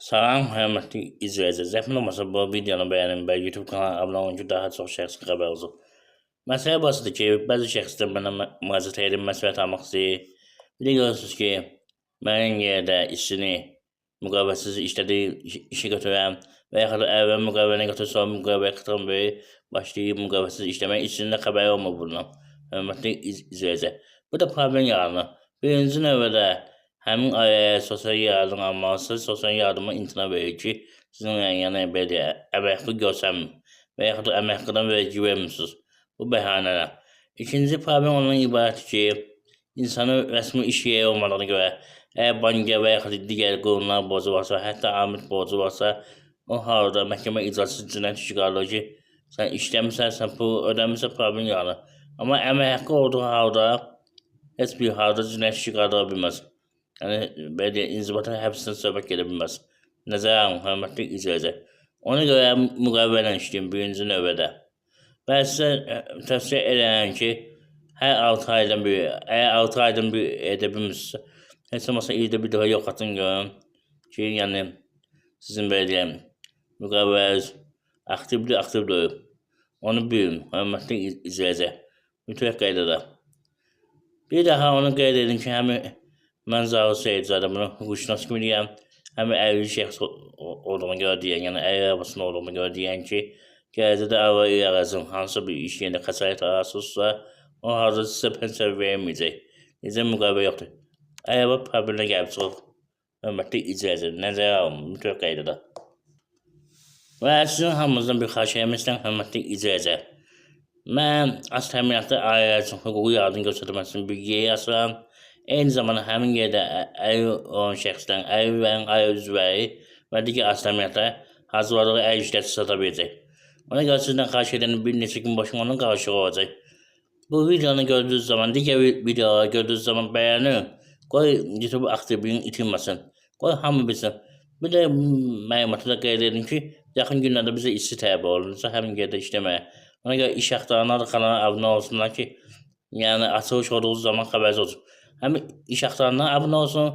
Salam, hörmətli izləyicilər. Zəhmət olmasa bu videonu bəyənin və YouTube kanalına abunə olun ki, daha çox şəxs xəbər olsun. Məsələ basıdır ki, bəzi şəxslər mənə müraciət edib məsləhət almaq istəyir. Bir də görürsünüz ki, mənim yerdə işini müqavilətsiz işlədiyi işi götürən və yaxud da əvvəl müqaviləyə götürür, sonra müqaviləyə qıtran verib, başlayıb müqavilətsiz işləmək, işçinin də xəbəri olmur bundan. Hörmətli izləyicilər. Bu da problem yaranır. Birinci növbədə həmin ailəyə sosial yardım almalısı, sosial yardıma imtina verir ki, sizin yəni belə əmək haqqı görsənmir və yaxud da əmək haqqından vergi vermirsiniz. Bu bəhanələr. İkinci problem ondan ibarətdir ki, insanın rəsmi iş yeri olmadığına görə, əgər bankə və yaxud da digər qurumlar borcu varsa, hətta amil borcu varsa, o halda məhkəmə icazəsiz cinayət işi qalır ki, sən işləmirsən, sən pul ödəmirsən, problem yaranır. Amma əmək haqqı olduğu halda heç bir halda cinayət işi qaldıra bilməz. Yəni, belə inzibata həbsdən söhbət gedə bilməz. Nəzərə alın, hörmətli izləyicilər. Ona görə müqavilə ilə işləyin birinci növbədə. Və sizə tövsiyə edirəm ki, hər 6 aydan bir, əgər 6 aydan bir edə bilmirsinizsə, heç olmasa ildə bir daha yoxlatın görün ki, yəni sizin belə deyəm, müqaviləniz aktivdir. Onu bilin, hörmətli izləyicilər. Mütləq qaydada. Bir daha onu qeyd edin ki, həmin mən Zaur Seyidzadə bunu hüquqşünas kimi deyəm, həmin əlli şəxs olduğuna görə deyən, yəni əlli arabasında olduğuna görə deyən ki, gələcəkdə araba ərazın hansı bir iş yerində xəsarət arasızsa, o halda sizə pensiya verməyəcək. Necə müqavilə yoxdur. Araba problemlə gəlib çıxıb, hörmətli izləyicilər, nəzərə alın, mütləq qaydada. Və sizin hamınızdan bir xahiş etmək istəyirəm, hörmətli izləyicilər. Mən az təminatlı ailələr üçün hüquqi yardım göstərməsinin bir yeri açıram. Eyni zamanda həmin yerdə əlil olan şəxslərin, əlillərin ailə üzvləri və digər az təminatlar hazırladığı əl işləri sata biləcək. Ona görə sizdən xahiş edən bir neçə gün başım onun qarşılığı olacaq. Bu videonu gördüyünüz zaman, digər videoları gördüyünüz zaman bəyənin, qoy YouTube aktivliğini itirməsin, qoy hamı bilsin. Bir də məlumatı da qeyd edin ki, yaxın günlərdə bizə işçi tələb olunursa, həmin yerdə işləməyə. Ona görə iş axtaranlar da kanala abunə olsunlar ki, yəni açılış olduğu zaman xəbərsiz olsun. Həm iş axtaranlar abunə olsun,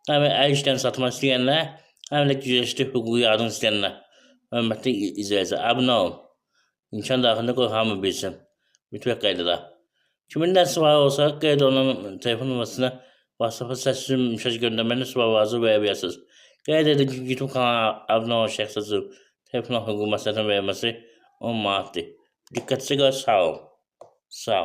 həm əl işlərini satmaq istəyənlər, həm də gücləşdi hüquqi yardım istəyənlər. Hörmətli izləyicilər, abunə olun. İmkan daxilində qoy hamı bilsin. Mütləq qaydada. Kimin də sualı olsa, qeyd olunan telefon nömrəsində WhatsApp-a səssiz mesaj göndərməni sualınızı verə bilərsiniz. Qeyd edin ki, YouTube kanalına abunə olan şəxs üçün telefon hüquq məsləhətini verməsi 10 manatdır. Diqqətinizə görə sağ olun. Sağ olun.